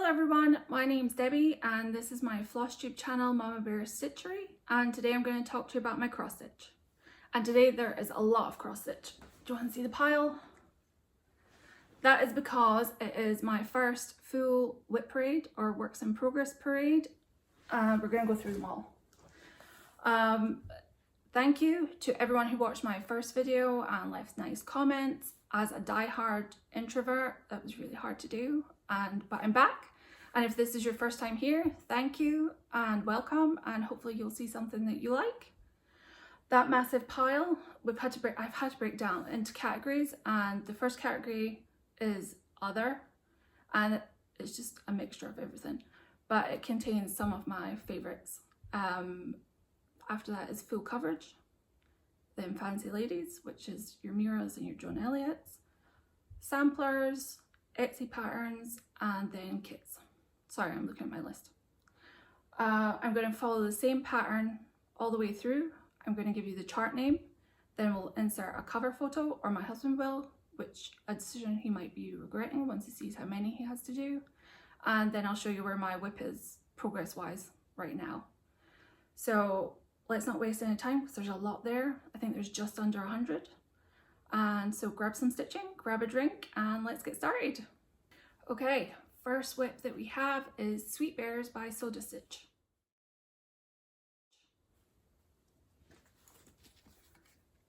everyone, my name's Debbie and this is my Flosstube channel, Mama Bear's Stitchery, and today I'm going to talk to you about my cross stitch. And today there is a lot of cross stitch. Do you want to see the pile? That is because it is my first full WIP parade or works in progress parade. We're going to go through them all. Thank you to everyone who watched my first video and left nice comments. As a die-hard introvert, that was really hard to do, but I'm back. And if this is your first time here, thank you and welcome, and hopefully you'll see something that you like. That massive pile, I've had to break down into categories, and the first category is other, and it's just a mixture of everything, but it contains some of my favorites. After that is full coverage, then fancy ladies, which is your Miras and your Joan Elliots, samplers, Etsy patterns, and then kits. Sorry, I'm looking at my list. I'm going to follow the same pattern all the way through. I'm going to give you the chart name, then we'll insert a cover photo, or my husband will, which a decision he might be regretting once he sees how many he has to do. And then I'll show you where my WIP is progress-wise right now. So let's not waste any time because there's a lot there. I think there's just under 100. And so grab some stitching, grab a drink, and let's get started. Okay, first WIP that we have is Sweet Bears by Soda Stitch.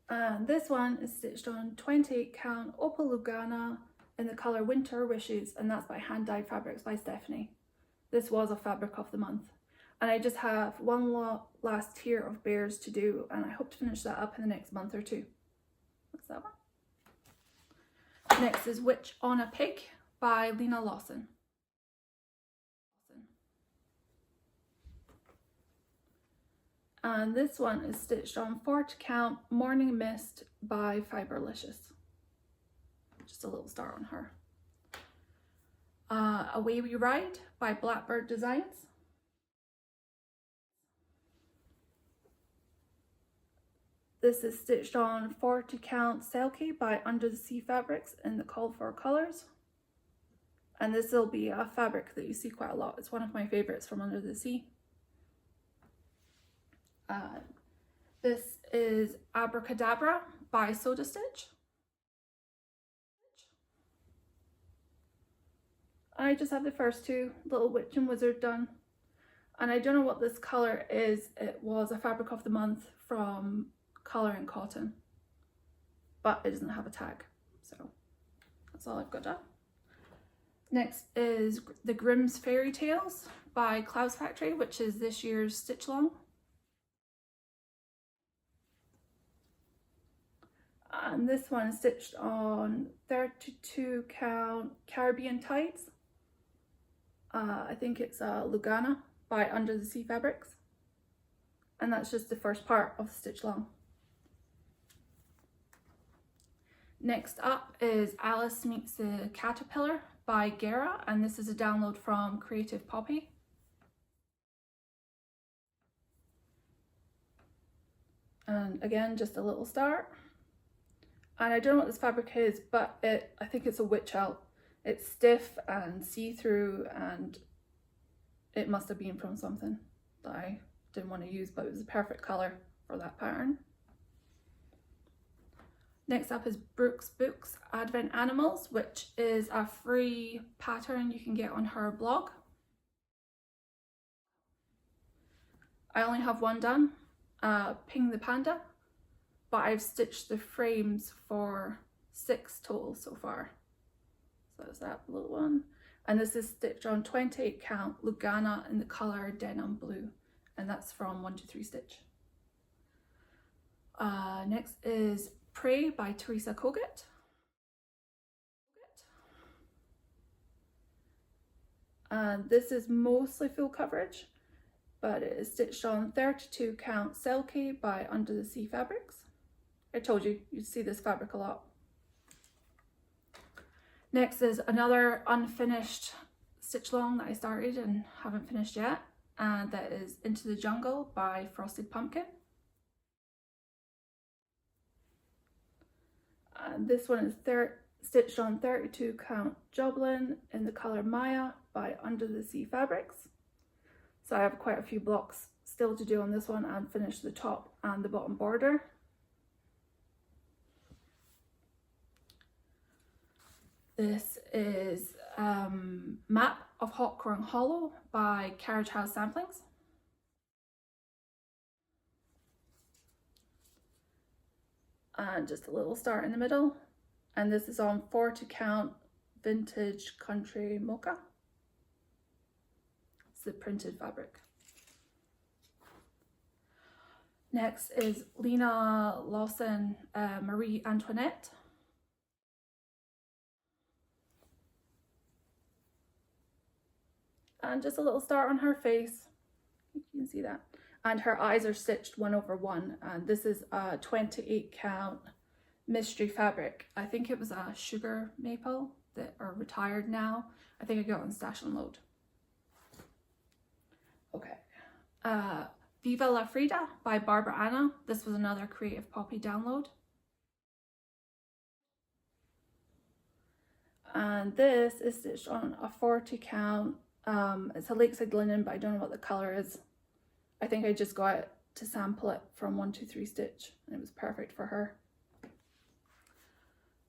And this one is stitched on 28 count Opal Lugana in the colour Winter Wishes, and that's by Hand Dyed Fabrics by Stephanie. This was a fabric of the month. And I just have one last tier of bears to do, and I hope to finish that up in the next month or two. That's that one. Next is Witch on a Pig by Lena Lawson. And this one is stitched on 40 count Morning Mist by Fiberlicious. Just a little star on her. Away We Ride by Blackbird Designs. This is stitched on 40 count Selkie by Under the Sea Fabrics in the Call for Colours. And this will be a fabric that you see quite a lot. It's one of my favourites from Under the Sea. This is Abracadabra by Soda Stitch. I just have the first two, Little Witch and Wizard, done. And I don't know what this colour is. It was a fabric of the month from Colour and Cotton, but it doesn't have a tag, so that's all I've got done. Next is The Grimm's Fairy Tales by Clouds Factory, which is this year's stitch long. And this one is stitched on 32 count Caribbean Tides. I think it's Lugana by Under the Sea Fabrics, and that's just the first part of the stitch long. Next up is Alice Meets the Caterpillar by Gera, and this is a download from Creative Poppy. And again, just a little star. And I don't know what this fabric is, but I think it's a witch out. It's stiff and see-through, and it must have been from something that I didn't want to use, but it was a perfect colour for that pattern. Next up is Brooke's Books Advent Animals, which is a free pattern you can get on her blog. I only have one done, Ping the Panda, but I've stitched the frames for 6 total so far. So that's that little one. And this is stitched on 28 count Lugana in the colour Denim Blue, and that's from 123 Stitch. Next is Prey by Teresa Kogut. And this is mostly full coverage, but it is stitched on 32 count Selkie by Under the Sea Fabrics. I told you, you'd see this fabric a lot. Next is another unfinished stitch long that I started and haven't finished yet, and that is Into the Jungle by Frosted Pumpkin. And this one is stitched on 32 count Joblin in the colour Maya by Under the Sea Fabrics. So I have quite a few blocks still to do on this one and finish the top and the bottom border. This is Map of Hot Crown Hollow by Carriage House Samplings. And just a little star in the middle. And this is on 40 count vintage country mocha. It's the printed fabric. Next is Lena Lawson Marie Antoinette. And just a little star on her face. You can see that. And her eyes are stitched 1/1. And this is a 28 count mystery fabric. I think it was a sugar maple that are retired now. I think I got it on Stash and Load. Okay. Viva La Frida by Barbara Anna. This was another Creative Poppy download. And this is stitched on a 40 count. It's a Lakeside linen, but I don't know what the colour is. I think I just got it to sample it from 123 Stitch, and it was perfect for her.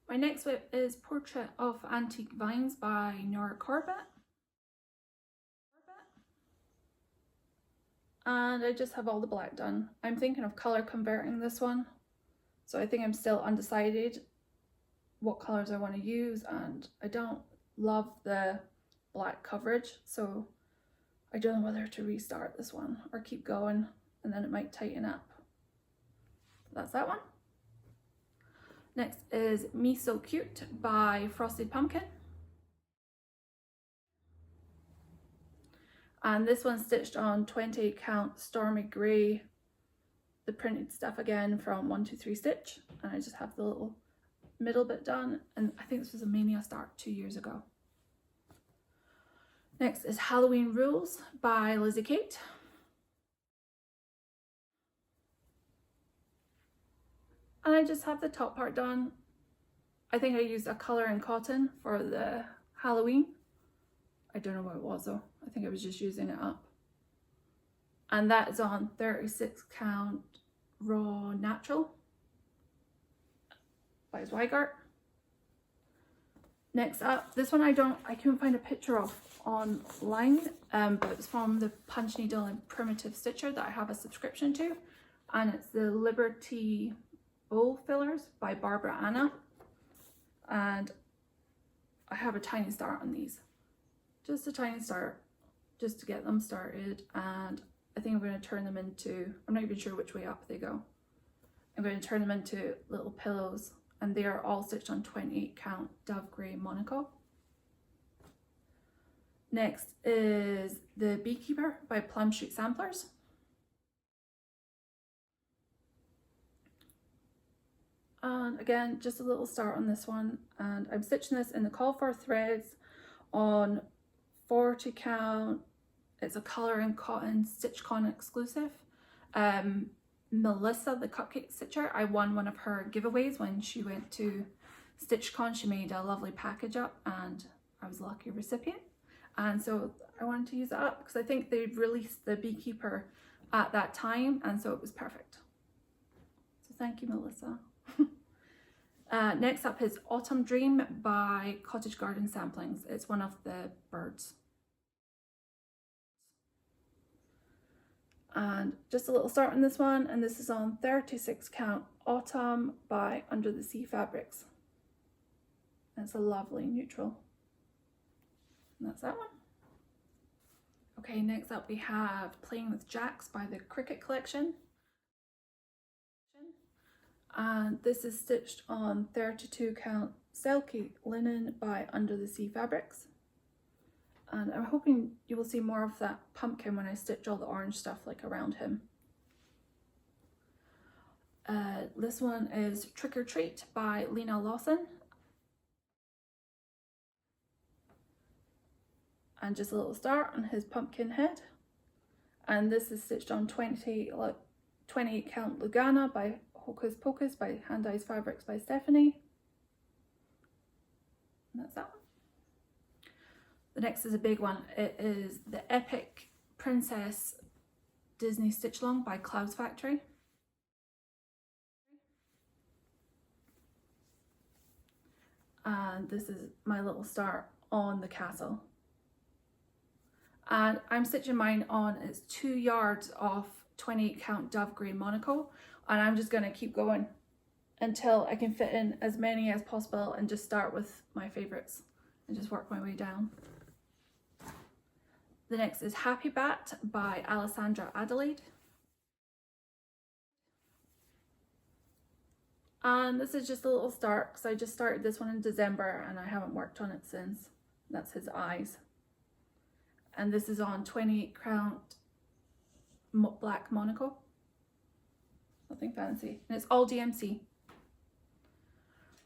My next WIP is Portrait of Antique Vines by Nora Corbett. And I just have all the black done. I'm thinking of colour converting this one. So I think I'm still undecided what colours I want to use, and I don't love the black coverage, so I don't know whether to restart this one or keep going, and then it might tighten up. That's that one. Next is Me So Cute by Frosted Pumpkin. And this one's stitched on 28 count Stormy Grey, the printed stuff again from 123 Stitch. And I just have the little middle bit done, and I think this was a Mania start 2 years ago. Next is Halloween Rules by Lizzie Kate. And I just have the top part done. I think I used a colour in cotton for the Halloween. I don't know what it was though. I think I was just using it up. And that is on 36 count Raw Natural by Zweigart. Next up, this one I couldn't find a picture of online, but it was from the Punch Needle and Primitive Stitcher that I have a subscription to, and it's the Liberty Bowl Fillers by Barbara Anna, and I have a tiny start on these, just a tiny start, just to get them started, and I think I'm going to turn them into, I'm not even sure which way up they go, I'm going to turn them into little pillows, and they are all stitched on 28 count Dove Grey Monaco. Next is The Beekeeper by Plum Street Samplers. And again, just a little start on this one, and I'm stitching this in the Call For threads on 40 count. It's a colour in cotton StitchCon exclusive. Melissa, the cupcake stitcher, I won one of her giveaways when she went to StitchCon. She made a lovely package up and I was a lucky recipient, and so I wanted to use it up because I think they released the Beekeeper at that time, and so it was perfect. So thank you, Melissa. Next up is Autumn Dream by Cottage Garden Samplings. It's one of the birds. And just a little start on this one, and this is on 36 count Autumn by Under the Sea Fabrics. And it's a lovely neutral. And that's that one. Okay, next up we have Playing with Jacks by the Cricket Collection. And this is stitched on 32 count Selkie linen by Under the Sea Fabrics. And I'm hoping you will see more of that pumpkin when I stitch all the orange stuff like around him. This one is Trick or Treat by Lena Lawson. And just a little start on his pumpkin head. And this is stitched on 28 count Lugana by Hocus Pocus by Hand Dyes Fabrics by Stephanie. And that's that one. The next is a big one. It is the Epic Princess Disney Stitch Along by Clouds Factory. And this is my little star on the castle. And I'm stitching mine on, it's 2 yards of 28 count Dove Grey Monaco, and I'm just going to keep going until I can fit in as many as possible and just start with my favourites and just work my way down. The next is Happy Bat by Alessandra Adelaide. And this is just a little start because I just started this one in December and I haven't worked on it since. That's his eyes. And this is on 28 count black Monaco. Nothing fancy. And it's all DMC.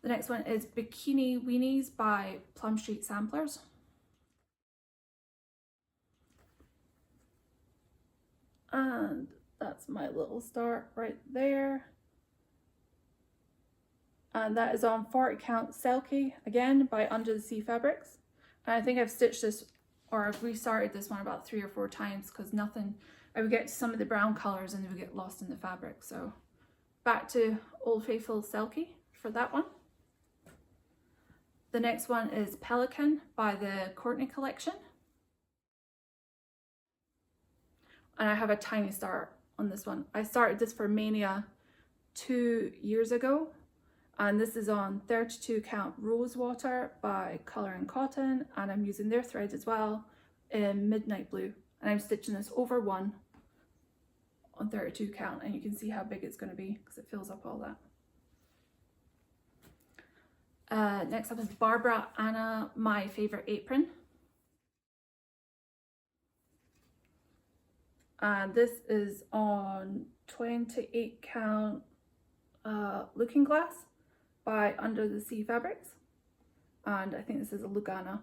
The next one is Bikini Weenies by Plum Street Samplers. And that's my little start right there. And that is on 40 count Selkie, again by Under the Sea Fabrics. And I think I've stitched this, or I've restarted this one about 3 or 4 times because nothing, I would get to some of the brown colours and they would get lost in the fabric. So back to Old Faithful Selkie for that one. The next one is Pelican by the Courtney Collection. And I have a tiny start on this one. I started this for Mania 2 years ago. And this is on 32 count Rosewater by Colour and Cotton, and I'm using their thread as well in Midnight Blue, and I'm stitching this over 1 on 32 count, and you can see how big it's going to be because it fills up all that. Next up is Barbara Anna, My Favourite Apron, and this is on 28 count Looking Glass by Under the Sea Fabrics, and I think this is a Lugana,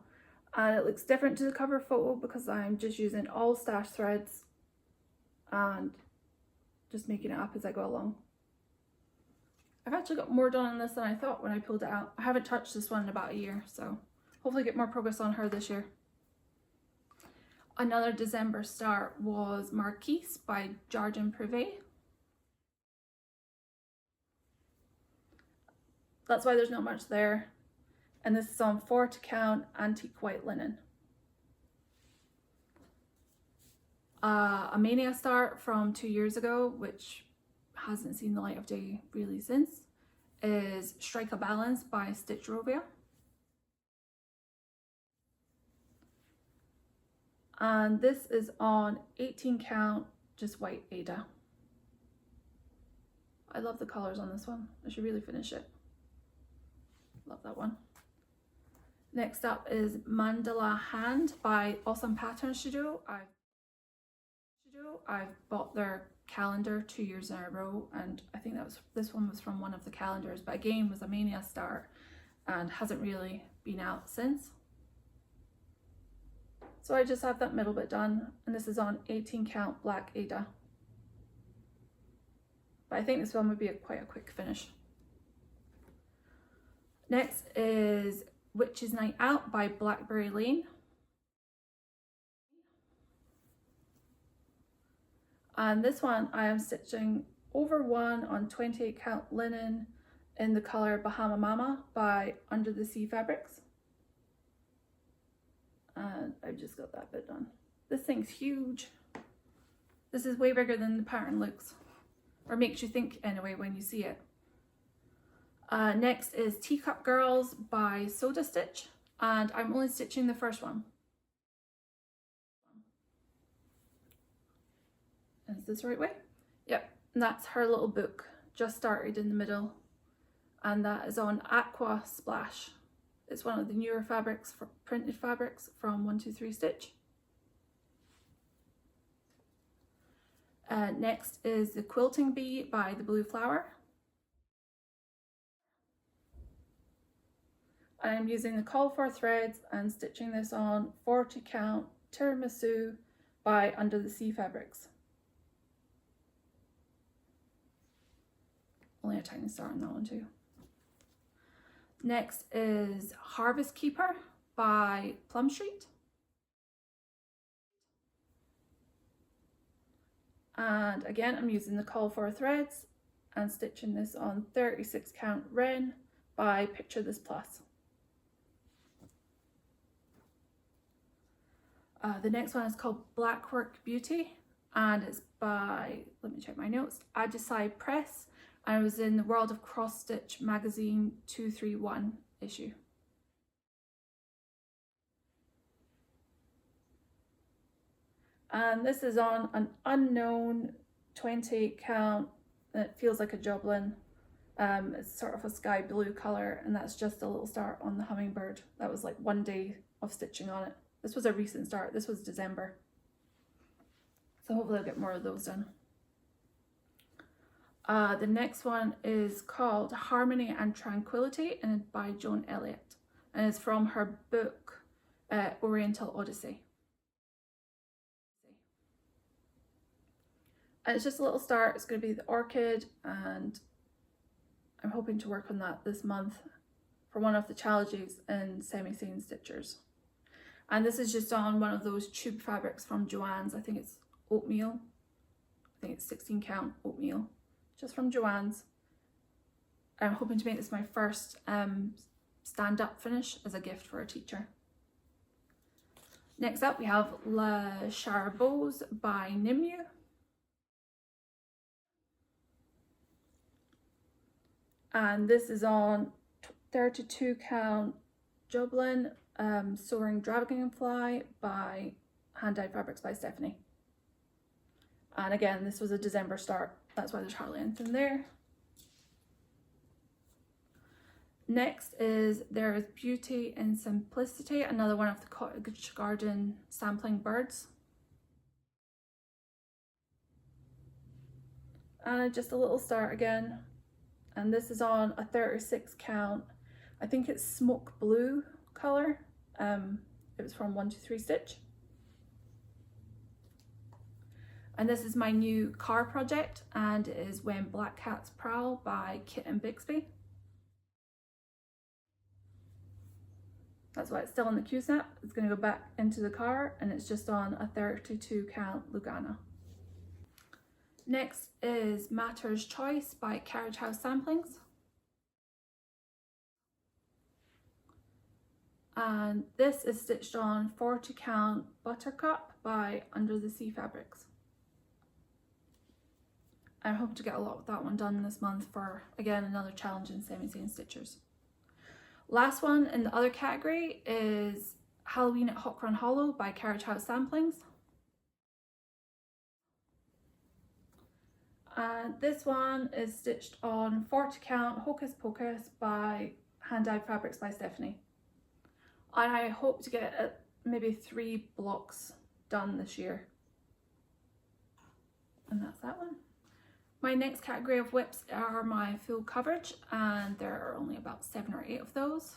and it looks different to the cover photo because I'm just using all stash threads and just making it up as I go along. I've actually got more done on this than I thought when I pulled it out. I haven't touched this one in about a year, so hopefully get more progress on her this year. Another December start was Marquise by Jardin Privé. That's why there's not much there. And this is on 40 count antique white linen. A Mania start from 2 years ago, which hasn't seen the light of day really since, is Strike a Balance by Stitch Rovia. And this is on 18 count, just white Ada. I love the colors on this one. I should really finish it. Love that one. Next up is Mandala Hand by Awesome Pattern Studio. I've bought their calendar 2 years in a row, and I think this one was from one of the calendars, but again was a Mania start and hasn't really been out since. So I just have that middle bit done, and this is on 18 count black Ada. But I think this one would be quite a quick finish. Next is Witch's Night Out by Blackberry Lane. And this one I am stitching over 1 on 28 count linen in the colour Bahama Mama by Under the Sea Fabrics. And I've just got that bit done. This thing's huge. This is way bigger than the pattern looks, or makes you think anyway when you see it. Next is Teacup Girls by Soda Stitch, and I'm only stitching the first one. Is this the right way? Yep, and that's her little book, just started in the middle, and that is on Aqua Splash. It's one of the newer fabrics, for printed fabrics from 123 Stitch. Next is the Quilting Bee by The Blue Flower. I'm using the Call For threads and stitching this on 40 count Tiramisu by Under the Sea Fabrics. Only a tiny start on that one too. Next is Harvest Keeper by Plum Street. And again, I'm using the call for threads and stitching this on 36 count Ren by Picture This Plus. The next one is called Blackwork Beauty, and it's by, let me check my notes, Ajisai Press, and it was in the World of Cross Stitch magazine 231 issue. And this is on an unknown 20 count. It feels like a Joblin. It's sort of a sky blue colour, and that's just a little start on the hummingbird. That was like 1 day of stitching on it. This was a recent start. This was December. So hopefully I'll get more of those done. The next one is called Harmony and Tranquility, and by Joan Elliott, and it's from her book Oriental Odyssey. And it's just a little start. It's going to be the orchid, and I'm hoping to work on that this month for one of the challenges in semi-seam stitchers. And this is just on one of those tube fabrics from Joann's. I think it's oatmeal. I think it's 16 count oatmeal, just from Joann's. I'm hoping to make this my first stand-up finish as a gift for a teacher. Next up we have La Charbose by Nimue. And this is on 32 count Joblin Soaring Dragonfly by Hand Dyed Fabrics by Stephanie. And again, this was a December start, that's why there's hardly anything there. Next is There Is Beauty in Simplicity, another one of the Cottage Garden sampling birds. And just a little start again. And this is on a 36 count, I think it's smoke blue colour. It was from 123 Stitch. And this is my new car project, and it is When Black Cats Prowl by Kit and Bixby. That's why it's still in the Q-snap. It's going to go back into the car, and it's just on a 32 count Lugana. Next is Matter's Choice by Carriage House Samplings. And this is stitched on 40 count Buttercup by Under the Sea Fabrics. I hope to get a lot of that one done this month for, again, another challenge in semi-seam stitchers. Last one in the other category is Halloween at Hawk Run Hollow by Carriage House Samplings. And this one is stitched on 40 count Hocus Pocus by Hand Dyed Fabrics by Stephanie. And I hope to get maybe 3 blocks done this year. And that's that one. My next category of WIPs are my full coverage, and there are only about 7 or 8 of those.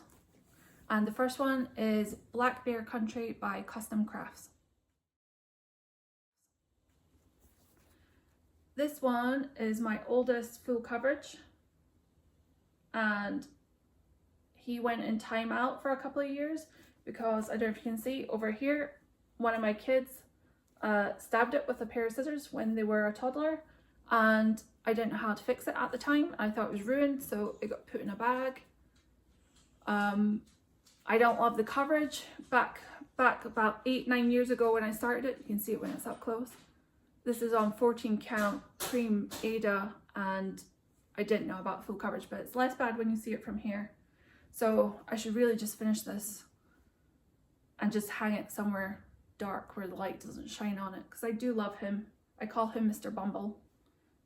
And the first one is Black Bear Country by Custom Crafts. This one is my oldest full coverage, and he went in timeout for a couple of years because, I don't know if you can see over here, one of my kids stabbed it with a pair of scissors when they were a toddler, and I didn't know how to fix it at the time. I thought it was ruined, so it got put in a bag. I don't love the coverage. Back about 8-9 years ago when I started it, you can see it when it's up close. This is on 14 count Cream Ada, and I didn't know about full coverage, but it's less bad when you see it from here. So I should really just finish this and just hang it somewhere dark where the light doesn't shine on it, because I do love him. I call him Mr. Bumble,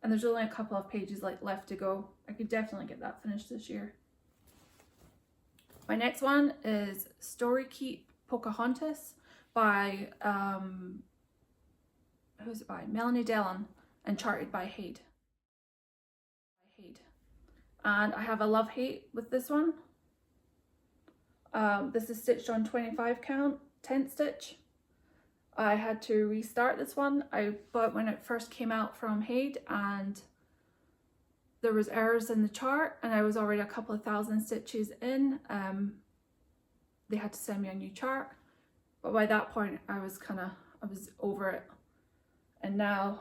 and there's only a couple of pages left to go. I could definitely get that finished this year. My next one is Story Keep Pocahontas by who's it by? Melanie Dellon, and charted by Haid. And I have a love-hate with this one. This is stitched on 25 count, 10 stitch. I had to restart this one. I bought it when it first came out from Haid, and there was errors in the chart, and I was already a couple of thousand stitches in. They had to send me a new chart, but by that point I was over it. And now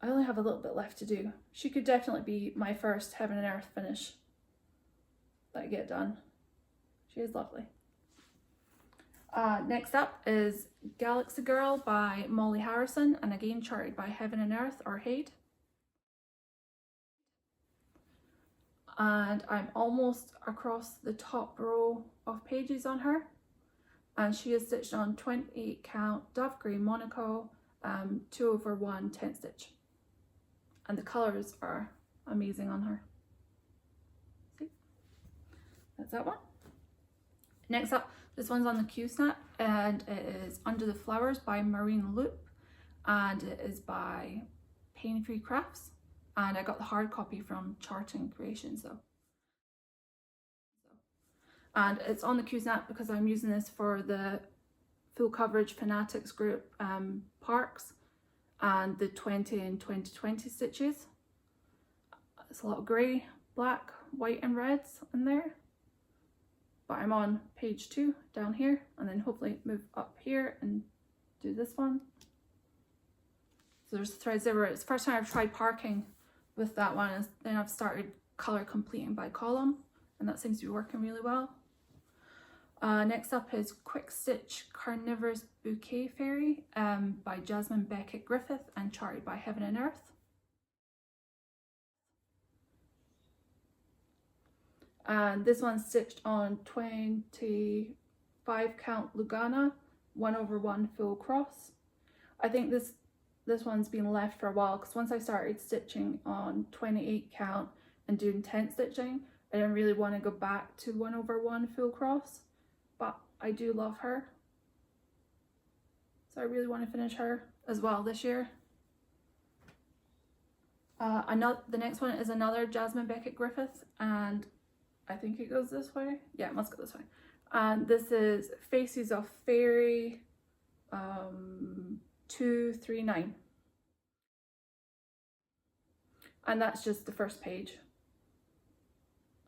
I only have a little bit left to do. She could definitely be my first Heaven and Earth finish that I get done. She is lovely. Next up is Galaxy Girl by Molly Harrison, and again charted by Heaven and Earth or Hade. And I'm almost across the top row of pages on her, and she is stitched on 28 count Dove Green Monaco 2/1 10 stitch, and the colours are amazing on her. See, that's that one. Next up, this one's on the Q-snap, and it is Under the Flowers by Marine Loop, and it is by Pain Free Crafts, and I got the hard copy from Charting Creations though. And it's on the Q-snap because I'm using this for the full coverage Fanatics group Parks and the 20 and 2020 stitches. It's a lot of grey, black, white and reds in there. But I'm on page 2 down here, and then hopefully move up here and do this one. So there's threads there. It's the first time I've tried parking with that one, and then I've started colour completing by column, and that seems to be working really well. Next up is Quick Stitch Carnivorous Bouquet Fairy by Jasmine Beckett Griffith and charted by Heaven and Earth. And this one's stitched on 25 count Lugana 1/1 full cross. I think this one's been left for a while because once I started stitching on 28 count and doing tent stitching, I didn't really want to go back to 1/1 full cross, but I do love her, so I really want to finish her as well this year. The next one is another Jasmine Beckett Griffith, and I think it goes this way. Yeah, it must go this way. And this is Faces of Fairy 239. And that's just the first page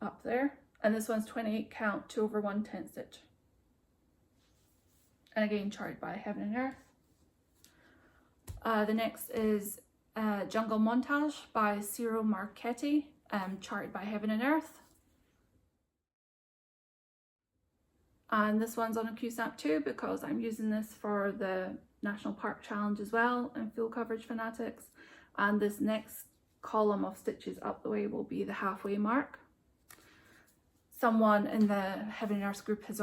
up there. And this one's 28 count 2/1 10 stitch. And again, charted by Heaven and Earth. The next is Jungle Montage by Ciro Marchetti, charted by Heaven and Earth. And this one's on a Q-snap too because I'm using this for the National Park Challenge as well and full coverage Fanatics. And this next column of stitches up the way will be the halfway mark. Someone in the Heaven and Earth group is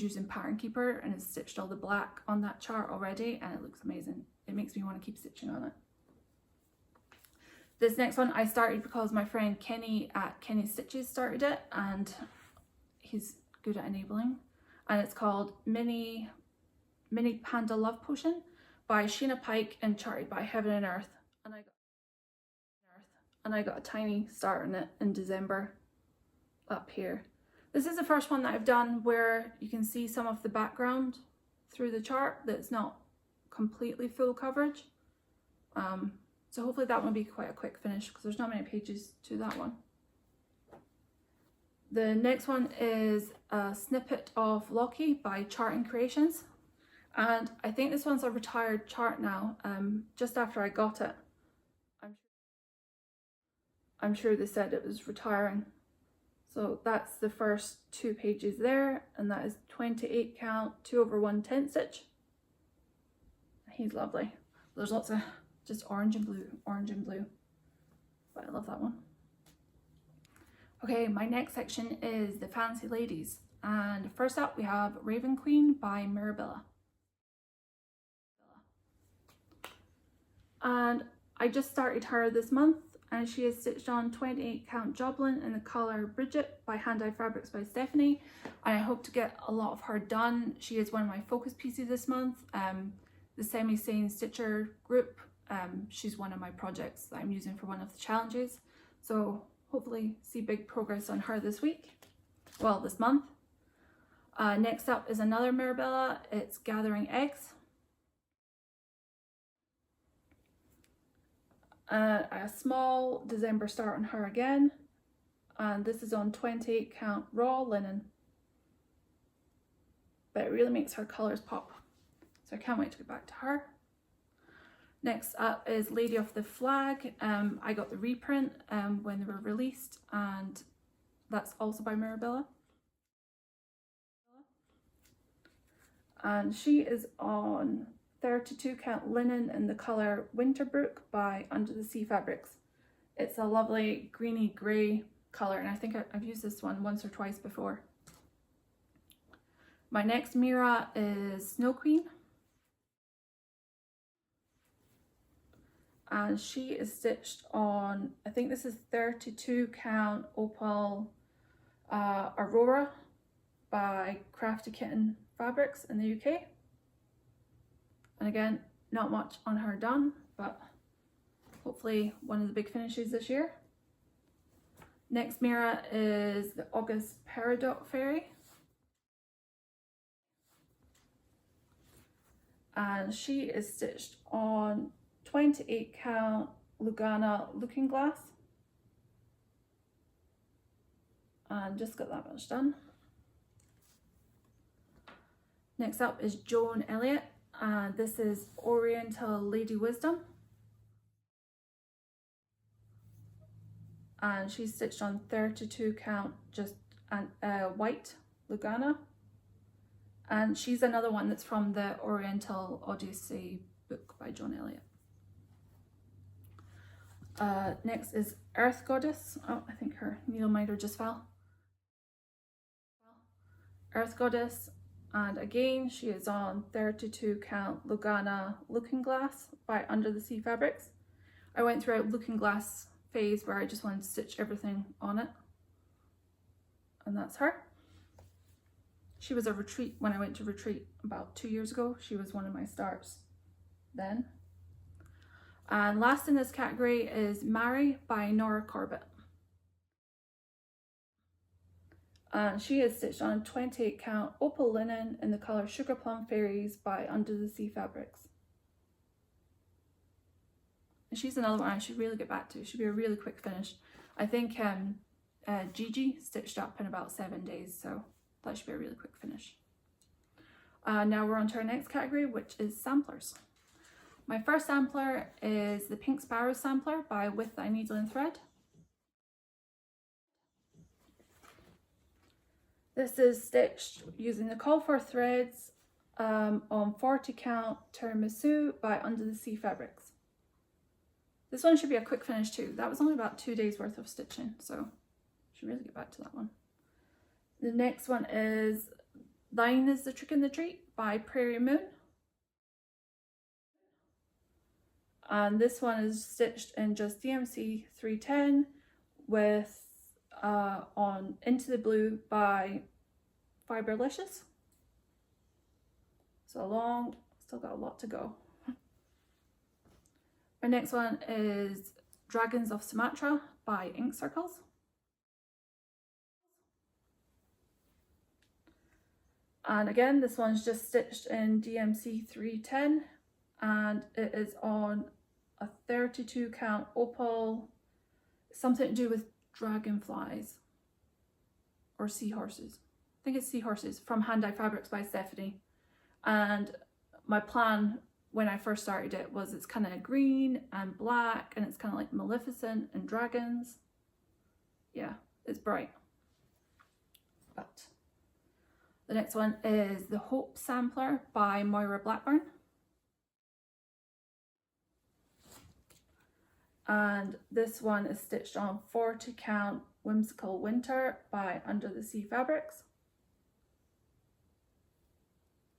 using Pattern Keeper and has stitched all the black on that chart already, and it looks amazing. It makes me want to keep stitching on it. This next one I started because my friend Kenny at Kenny Stitches started it, and he's good at enabling. And it's called Mini Panda Love Potion by Sheena Pike and charted by Heaven and Earth. And I got a tiny start on it in December up here. This is the first one that I've done where you can see some of the background through the chart that's not completely full coverage. So hopefully that one will be quite a quick finish because there's not many pages to that one. The next one is a snippet of Loki by Charting Creations, and I think this one's a retired chart now. Just after I got it, I'm sure they said it was retiring. So that's the first 2 pages there, and that is 28 count 2/1 10 stitch. He's lovely. There's lots of just orange and blue, but I love that one. Okay, my next section is the Fancy Ladies, and first up we have Raven Queen by Mirabella. And I just started her this month, and she is stitched on 28 count Joblin in the colour Bridget by Hand Dyed Fabrics by Stephanie, and I hope to get a lot of her done. She is one of my focus pieces this month. The Semi-Sane Stitcher group, she's one of my projects that I'm using for one of the challenges, so hopefully see big progress on her this month. Next up is another Mirabella. It's Gathering Eggs. A small December start on her again, and this is on 28 count raw linen, but it really makes her colours pop, so I can't wait to get back to her. Next up is Lady of the Flag. I got the reprint when they were released, and that's also by Mirabella. And she is on 32 count linen in the colour Winterbrook by Under the Sea Fabrics. It's a lovely greeny grey colour, and I think I've used this one once or twice before. My next Mira is Snow Queen. And she is stitched on, I think this is 32 count Opal Aurora by Crafty Kitten Fabrics in the UK. And again, not much on her done, but hopefully one of the big finishes this year. Next Mira is the August Peridot Fairy. And she is stitched on 28 count Lugana Looking Glass. And just got that much done. Next up is Joan Elliott, and this is Oriental Lady Wisdom. And she's stitched on 32 count just white Lugana. And she's another one that's from the Oriental Odyssey book by Joan Elliott. Next is Earth Goddess. Oh, I think her needle minder just fell. Earth Goddess, and again she is on 32 count Lugana Looking Glass by Under the Sea Fabrics. I went through a Looking Glass phase where I just wanted to stitch everything on it, and that's her. She was a retreat when I went to retreat about 2 years ago. She was one of my starts then. And last in this category is Mary by Nora Corbett. And she is stitched on 28 count Opal Linen in the colour Sugar Plum Fairies by Under the Sea Fabrics. And she's another one I should really get back to. It should be a really quick finish. I think Gigi stitched up in about 7 days, so that should be a really quick finish. Now we're on to our next category, which is samplers. My first sampler is the Pink Sparrow sampler by With Thy Needle and Thread. This is stitched using the call for threads on 40 count Tiramisu by Under the Sea Fabrics. This one should be a quick finish too. That was only about 2 days worth of stitching, so should really get back to that one. The next one is Thine is the Trick in the Treat by Prairie Moon. And this one is stitched in just DMC 310 with on Into the Blue by Fiberlicious. So long, still got a lot to go. Our next one is Dragons of Sumatra by Ink Circles. And again, this one's just stitched in DMC 310, and it is on a 32 count Opal, something to do with dragonflies or seahorses. I think it's seahorses, from Hand Dye Fabrics by Stephanie. And my plan when I first started it was it's kind of green and black, and it's kind of like Maleficent and dragons. Yeah, it's bright. But the next one is the Hope Sampler by Moira Blackburn. And this one is stitched on 40 count Whimsical Winter by Under the Sea Fabrics.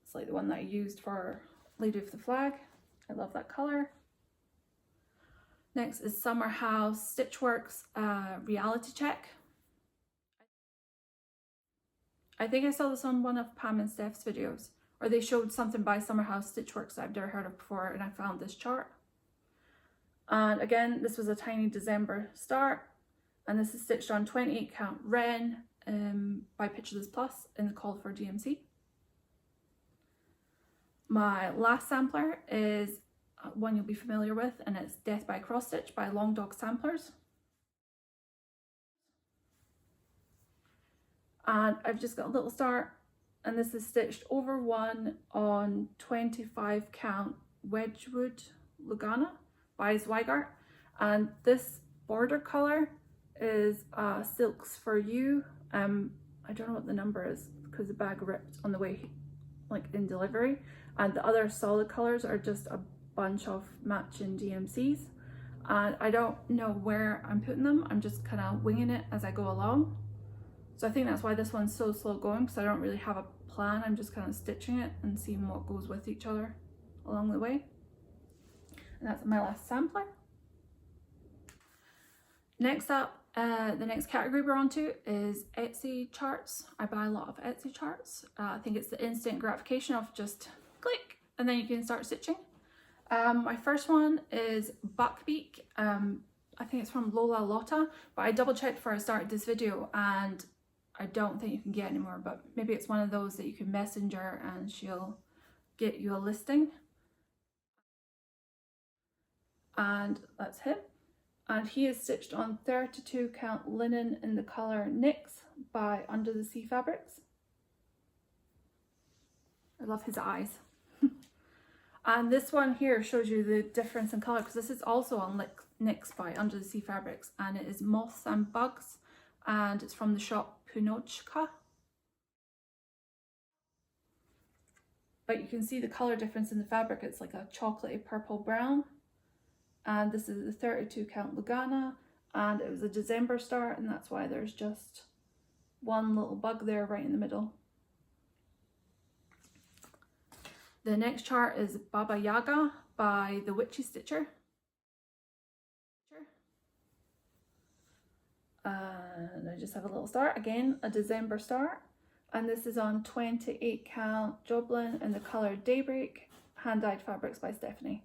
It's like the one that I used for Lady of the Flag. I love that colour. Next is Summer House Stitchworks Reality Check. I think I saw this on one of Pam and Steph's videos, or they showed something by Summer House Stitchworks that I've never heard of before, and I found this chart. And again, this was a tiny December start, and this is stitched on 28 count Wren by Picture This Plus in the call for DMC. My last sampler is one you'll be familiar with, and it's Death by Cross Stitch by Long Dog Samplers. And I've just got a little start, and this is stitched over one on 25 count Wedgwood Lugana by Zweigart, and this border color is Silks for You. I don't know what the number is because the bag ripped on the way, like in delivery, and the other solid colors are just a bunch of matching DMCs, and I don't know where I'm putting them. I'm just kind of winging it as I go along. So I think that's why this one's so slow going, because I don't really have a plan. I'm just kind of stitching it and seeing what goes with each other along the way. And that's my last sampler. Next up, the next category we're on to is Etsy charts. I buy a lot of Etsy charts. I think it's the instant gratification of just click and then you can start stitching. My first one is Buckbeak. I think it's from Lola Lotta, but I double checked before I started this video and I don't think you can get anymore, but maybe it's one of those that you can messenger and she'll get you a listing. And that's him. And he is stitched on 32 count linen in the colour Nyx by Under the Sea Fabrics. I love his eyes. And this one here shows you the difference in colour, because this is also on Nyx by Under the Sea Fabrics, and it is Moths and Bugs, and it's from the shop Punochka. But you can see the colour difference in the fabric. It's like a chocolatey purple brown. And this is the 32 count Lugana, and it was a December start, and that's why there's just one little bug there right in the middle. The next chart is Baba Yaga by the Witchy Stitcher. And I just have a little start, again a December start, and this is on 28 count Joblin in the colour Daybreak, hand dyed fabrics by Stephanie.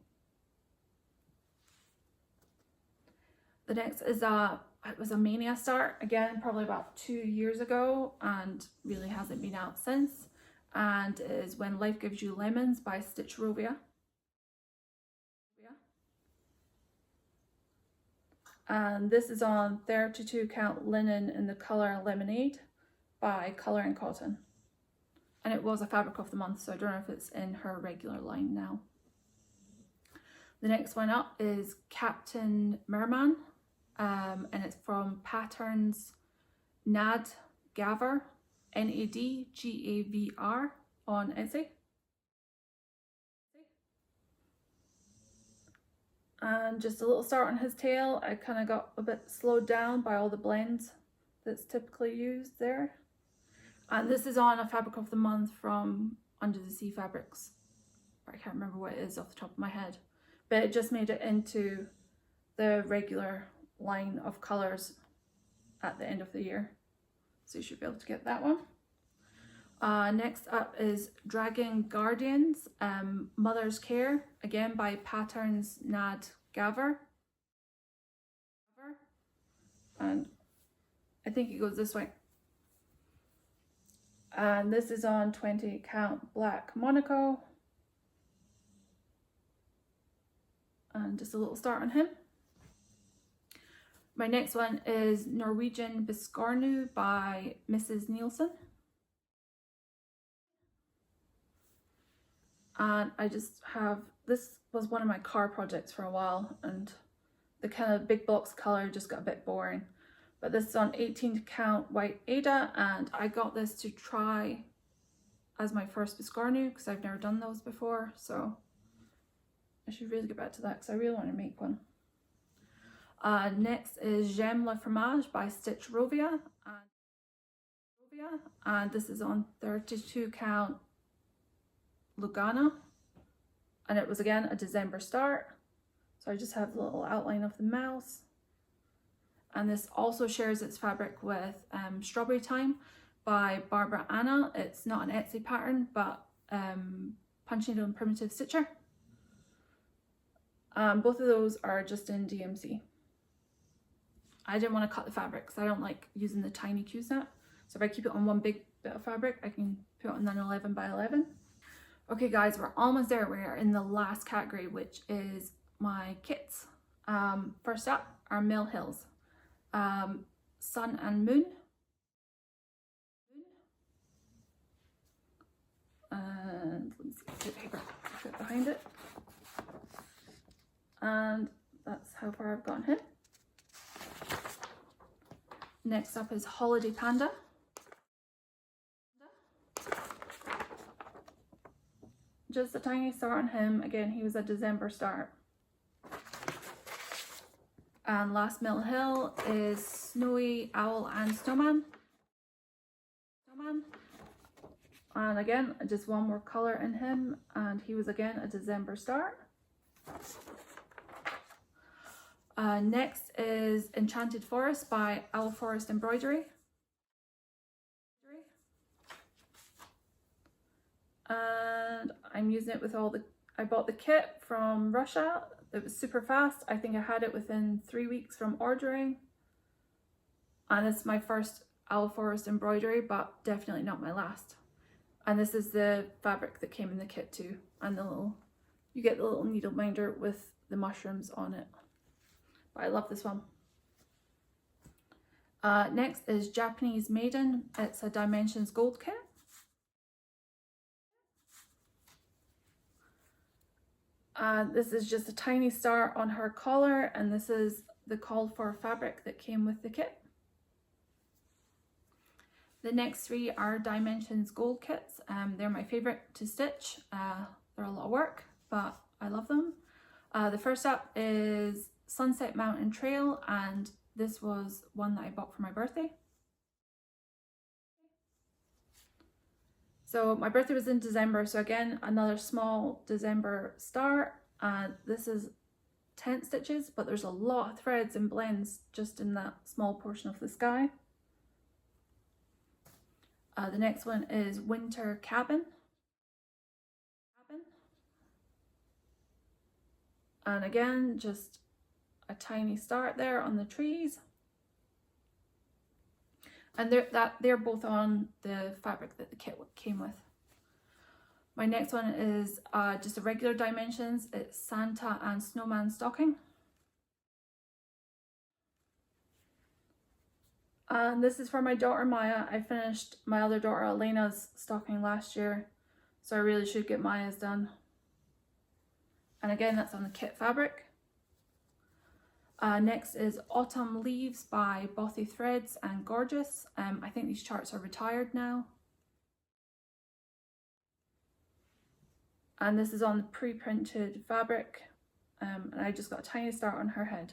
The next is it was a Mania start, again probably about 2 years ago, and really hasn't been out since, and is When Life Gives You Lemons by Stitch Rovia. And this is on 32 count linen in the colour Lemonade by Colour and Cotton, and it was a fabric of the month, so I don't know if it's in her regular line now. The next one up is Captain Merman, and it's from Patterns Nad Gavr, NADGAVR on Etsy. And just a little start on his tail. I kind of got a bit slowed down by all the blends that's typically used there. And this is on a fabric of the month from Under the Sea Fabrics. I can't remember what it is off the top of my head, but it just made it into the regular line of colours at the end of the year. So you should be able to get that one. Next up is Dragon Guardians, Mother's Care, again by Patterns Nad Gavr. And I think it goes this way. And this is on 20 count Black Monaco. And just a little start on him. My next one is Norwegian Biscornu by Mrs. Nielsen. And I just have, this was one of my car projects for a while, and the kind of big blocks colour just got a bit boring. But this is on 18 count White Ada, and I got this to try as my first Biscornu because I've never done those before, so I should really get back to that because I really want to make one. Next is J'aime le fromage by Stitch Rovia, and this is on 32 count Lugana, and it was again a December start, so I just have the little outline of the mouse. And this also shares its fabric with Strawberry Time by Barbara Anna. It's not an Etsy pattern, but Punch Needle and Primitive Stitcher. Both of those are just in DMC. I didn't want to cut the fabric because I don't like using the tiny Q-snap. So if I keep it on one big bit of fabric, I can put it on an 11 by 11. Okay guys, we're almost there. We're in the last category, which is my kits. First up are Mill Hills. Sun and Moon. And let me see the paper, put it behind it. and that's how far I've gotten him. Next up is Holiday Panda. Just a tiny start on him. Again, he was a December start. And last Mill Hill is Snowy Owl and Snowman. And again, just one more colour in him, and he was again a December start. Next is Enchanted Forest by Owl Forest Embroidery. And I'm using it with I bought the kit from Russia. It was super fast. I think I had it within 3 weeks from ordering. And it's my first Owl Forest embroidery, but definitely not my last. And this is the fabric that came in the kit too. And you get the little needle binder with the mushrooms on it. But I love this one. Next is Japanese Maiden. It's a Dimensions Gold kit. This is just a tiny star on her collar, and this is the called for fabric that came with the kit. The next three are Dimensions Gold kits. They're my favourite to stitch. They're a lot of work, but I love them. The first up is Sunset Mountain Trail, and this was one that I bought for my birthday. So my birthday was in December, so again, another small December start. This is tent stitches, but there's a lot of threads and blends just in that small portion of the sky. The next one is Winter Cabin. And again, just a tiny start there on the trees. And they're both on the fabric that the kit came with. My next one is just a regular dimensions. It's Santa and Snowman stocking. And this is for my daughter Maya. I finished my other daughter Elena's stocking last year, so I really should get Maya's done. And again, that's on the kit fabric. Next is Autumn Leaves by Bothy Threads and Gorgeous. I think these charts are retired now. And this is on the pre-printed fabric, and I just got a tiny start on her head.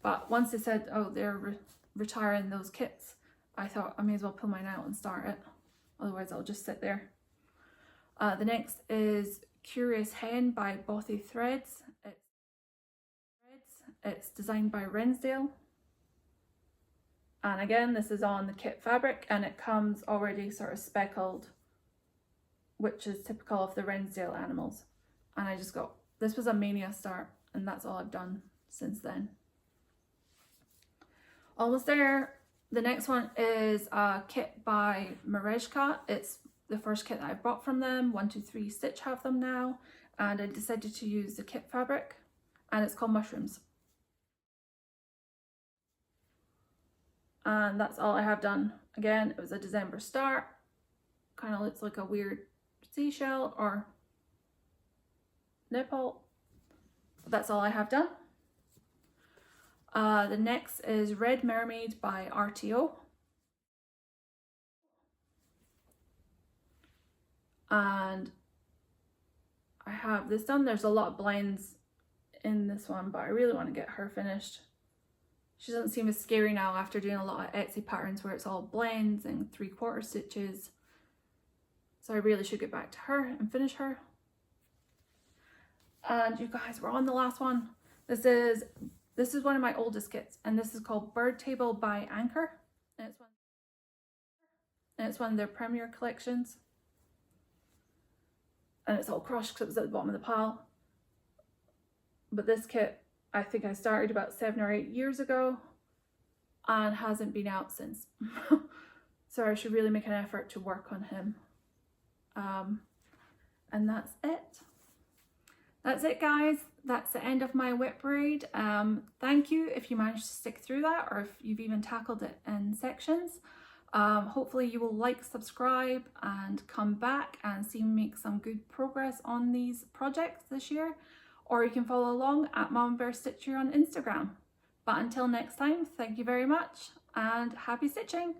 But once they said, oh, they're retiring those kits, I thought I may as well pull mine out and start it. Otherwise I'll just sit there. The next is Curious Hen by Bothy Threads. It's designed by Rensdale. And again, this is on the kit fabric, and it comes already sort of speckled, which is typical of the Rensdale animals. And I just got, this was a mania start, and that's all I've done since then. Almost there. The next one is a kit by Merejka. It's the first kit that I bought from them. 123 Stitch have them now, and I decided to use the kit fabric, and it's called Mushrooms. And that's all I have done. Again, it was a December start. Kind of looks like a weird seashell or nipple. But that's all I have done. The next is Red Mermaid by RTO. And I have this done. There's a lot of blends in this one, but I really want to get her finished. She doesn't seem as scary now after doing a lot of Etsy patterns where it's all blends and 3/4 stitches. So I really should get back to her and finish her. And you guys, we're on the last one. This is one of my oldest kits, and this is called Bird Table by Anchor. And it's one of their premier collections. And it's all crushed because it was at the bottom of the pile. But this kit, I think I started about 7 or 8 years ago and hasn't been out since. So I should really make an effort to work on him. And that's it. That's it, guys. That's the end of my WIP read. Thank you if you managed to stick through that, or if you've even tackled it in sections. Hopefully you will like, subscribe, and come back and see me make some good progress on these projects this year. or you can follow along at Mom Bear Stitcher on Instagram. But until next time, thank you very much and happy stitching!